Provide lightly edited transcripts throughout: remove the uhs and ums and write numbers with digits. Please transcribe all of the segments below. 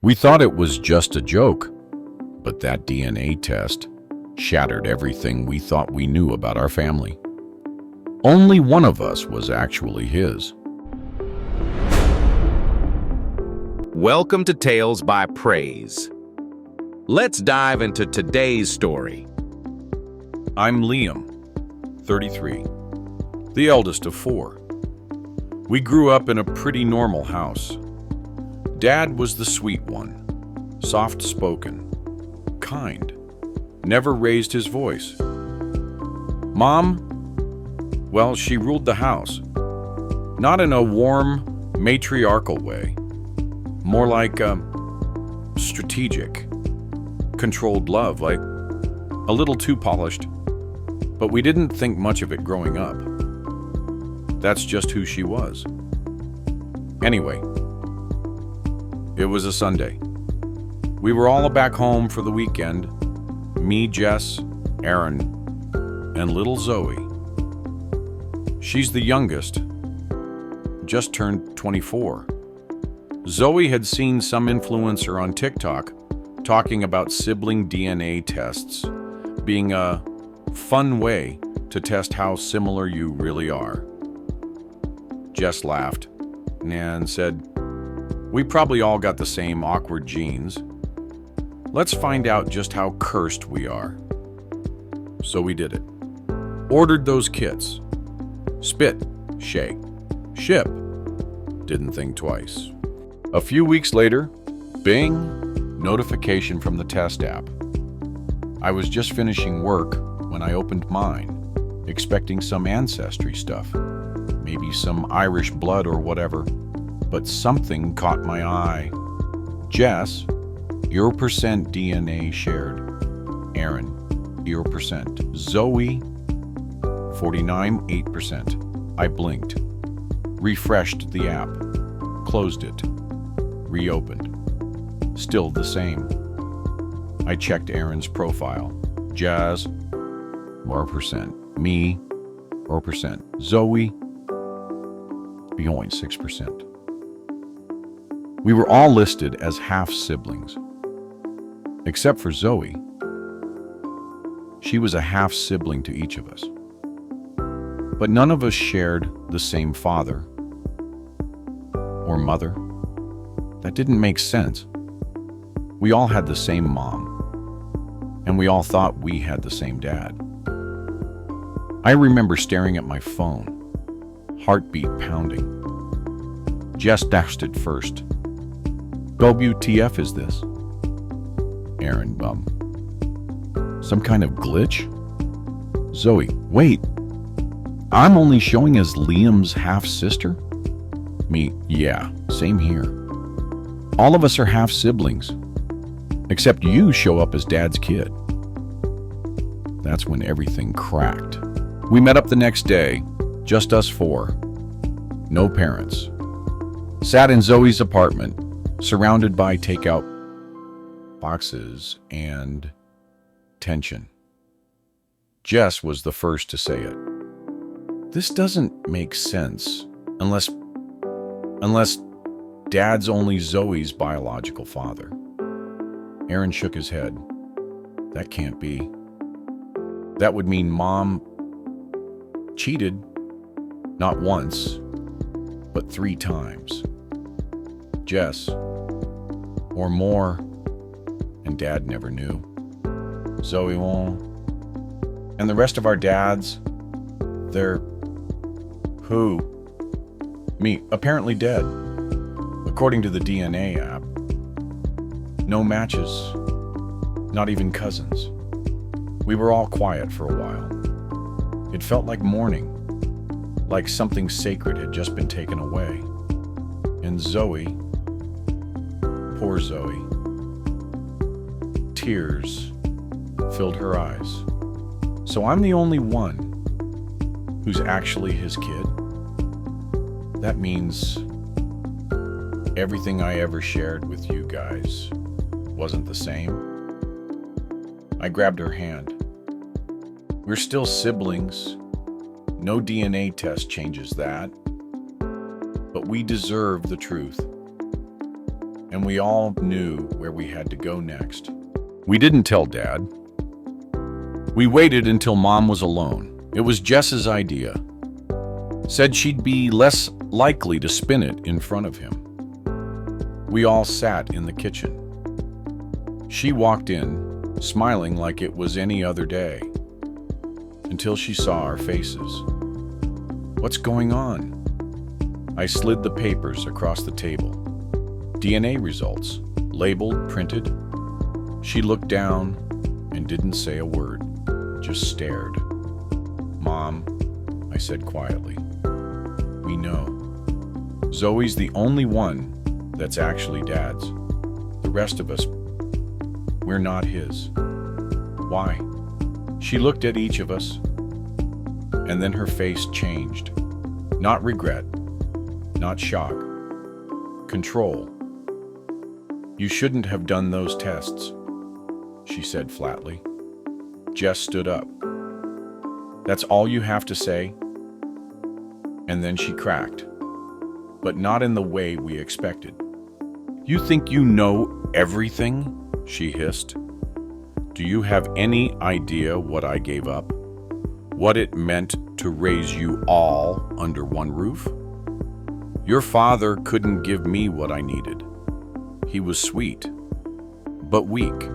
We thought it was just a joke, but that DNA test shattered everything we thought we knew about our family. Only one of us was actually his. Welcome to Tales by Praise. Let's dive into today's story. I'm Liam, 33, the eldest of 4. We grew up in a pretty normal house. Dad was the sweet one, soft-spoken, kind, never raised his voice. Mom, well, she ruled the house, not in a warm, matriarchal way, more like a strategic, controlled love, like a little too polished, but we didn't think much of it growing up. That's just who she was. Anyway, it was a Sunday. We were all back home for the weekend. Me, Jess, Aaron, and little Zoe. She's the youngest, just turned 24. Zoe had seen some influencer on TikTok talking about sibling DNA tests being a fun way to test how similar you really are. Jess laughed and said, "We probably all got the same awkward genes. Let's find out just how cursed we are." So we did it. Ordered those kits. Spit, shake, ship. Didn't think twice. A few weeks later, bing, notification from the test app. I was just finishing work when I opened mine, expecting some ancestry stuff, maybe some Irish blood or whatever. But something caught my eye. Jess, 0% DNA shared. Aaron, 0%. Zoe, 49.8%. I blinked, refreshed the app, closed it, reopened. Still the same. I checked Aaron's profile. Jazz, 4%. Me, 4%. Zoe, 0.6%. We were all listed as half-siblings, except for Zoe. She was a half-sibling to each of us. But none of us shared the same father or mother. That didn't make sense. We all had the same mom, and we all thought we had the same dad. I remember staring at my phone, heartbeat pounding. Jess dashed it first. WTF is this? Aaron, some kind of glitch? Zoe, wait, I'm only showing as Liam's half-sister? Me, yeah, same here. All of us are half-siblings, except you show up as Dad's kid. That's when everything cracked. We met up the next day, just us 4. No parents. Sat in Zoe's apartment, surrounded by takeout boxes and tension. Jess was the first to say it. This doesn't make sense unless Dad's only Zoe's biological father. Aaron shook his head. That can't be. That would mean Mom cheated, not once, but 3 times. Jess, or more, and Dad never knew. Zoe won't. And the rest of our dads, they're who? Me, apparently dead. According to the DNA app. No matches, not even cousins. We were all quiet for a while. It felt like mourning, like something sacred had just been taken away. And Zoe, poor Zoe, tears filled her eyes. So I'm the only one who's actually his kid? That means everything I ever shared with you guys wasn't the same. I grabbed her hand. We're still siblings. No DNA test changes that. But we deserve the truth. and we all knew where we had to go next. We didn't tell Dad. We waited until Mom was alone. It was Jess's idea. Said she'd be less likely to spin it in front of him. We all sat in the kitchen. She walked in, smiling like it was any other day, until she saw our faces. What's going on? I slid the papers across the table. DNA results, labeled, printed. She looked down and didn't say a word, just stared. Mom, I said quietly, we know. Zoe's the only one that's actually Dad's. The rest of us, we're not his. Why? She looked at each of us, and then her face changed. Not regret, not shock. Control. You shouldn't have done those tests, she said flatly. Jess stood up. That's all you have to say? And then she cracked, but not in the way we expected. You think you know everything? She hissed. Do you have any idea what I gave up? What it meant to raise you all under one roof? Your father couldn't give me what I needed. He was sweet, but weak.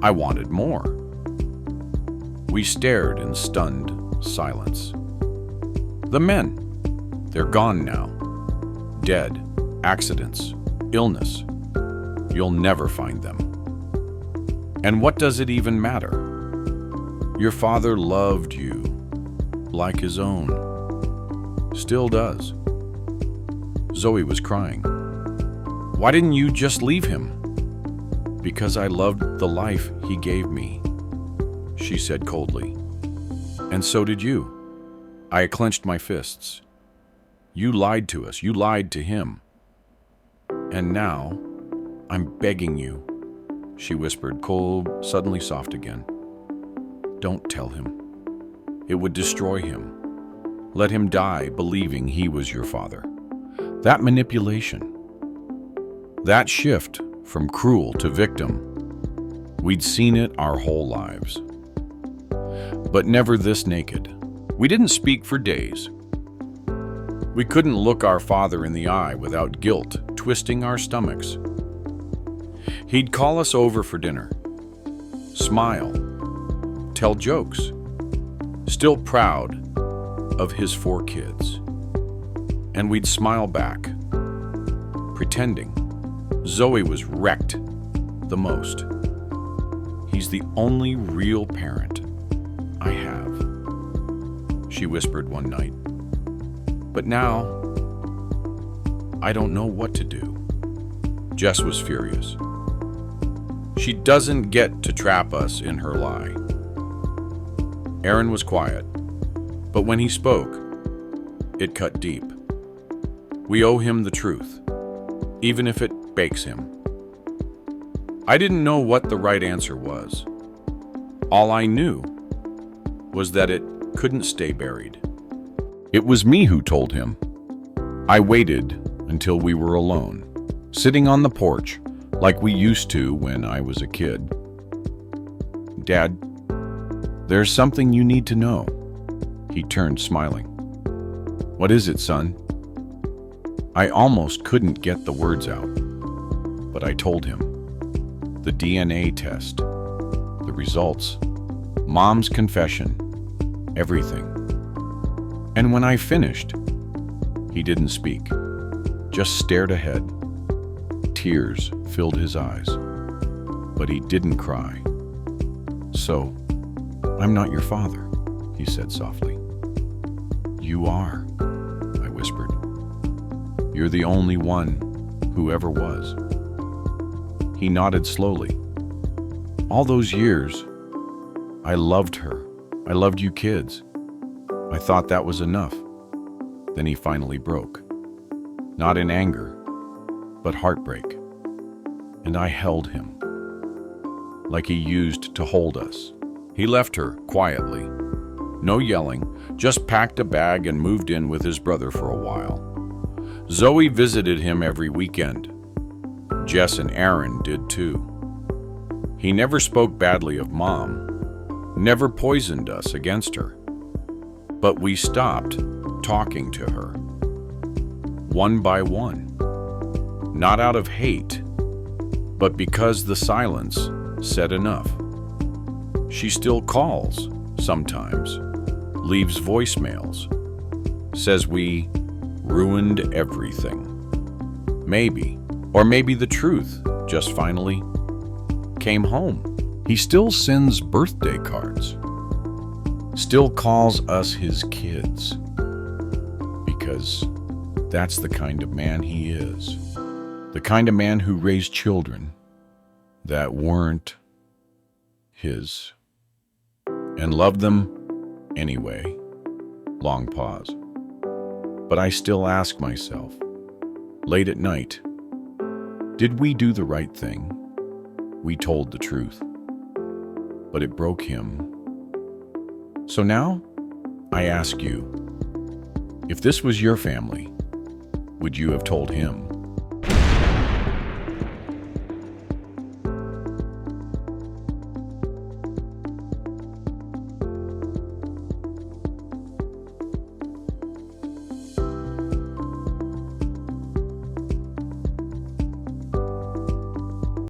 I wanted more. We stared in stunned silence. The men, they're gone now. Dead, accidents, illness. You'll never find them. And what does it even matter? Your father loved you like his own. Still does. Zoe was crying. Why didn't you just leave him? Because I loved the life he gave me, she said coldly. And so did you. I clenched my fists. You lied to us. You lied to him. And now, I'm begging you, she whispered, cold, suddenly soft again. Don't tell him. It would destroy him. Let him die believing he was your father. That manipulation, that shift from cruel to victim, we'd seen it our whole lives. But never this naked. We didn't speak for days. We couldn't look our father in the eye without guilt twisting our stomachs. He'd call us over for dinner, smile, tell jokes, still proud of his 4 kids. And we'd smile back, pretending Zoe was wrecked the most. He's the only real parent I have, she whispered one night. But now, I don't know what to do. Jess was furious. She doesn't get to trap us in her lie. Aaron was quiet, but when he spoke, it cut deep. We owe him the truth, even if it breaks him. I didn't know what the right answer was. All I knew was that it couldn't stay buried. It was me who told him. I waited until we were alone, sitting on the porch like we used to when I was a kid. Dad, there's something you need to know. He turned, smiling. What is it, son? I almost couldn't get the words out, but I told him. The DNA test, the results, Mom's confession, everything. And when I finished, he didn't speak, just stared ahead. Tears filled his eyes, but he didn't cry. So, I'm not your father, he said softly. You are, I whispered. You're the only one who ever was. He nodded slowly. All those years, I loved her. I loved you kids. I thought that was enough. Then he finally broke. Not in anger, but heartbreak. And I held him, like he used to hold us. He left her quietly. No yelling, just packed a bag and moved in with his brother for a while. Zoe visited him every weekend. Jess and Aaron did too. He never spoke badly of Mom, never poisoned us against her. But we stopped talking to her, one by one, not out of hate, but because the silence said enough. She still calls sometimes, leaves voicemails, says we ruined everything. Maybe, or maybe the truth just finally came home. He still sends birthday cards, still calls us his kids, because that's the kind of man he is. The kind of man who raised children that weren't his and loved them anyway. Long pause. But I still ask myself, late at night, did we do the right thing? We told the truth, but it broke him. So now, I ask you, if this was your family, would you have told him?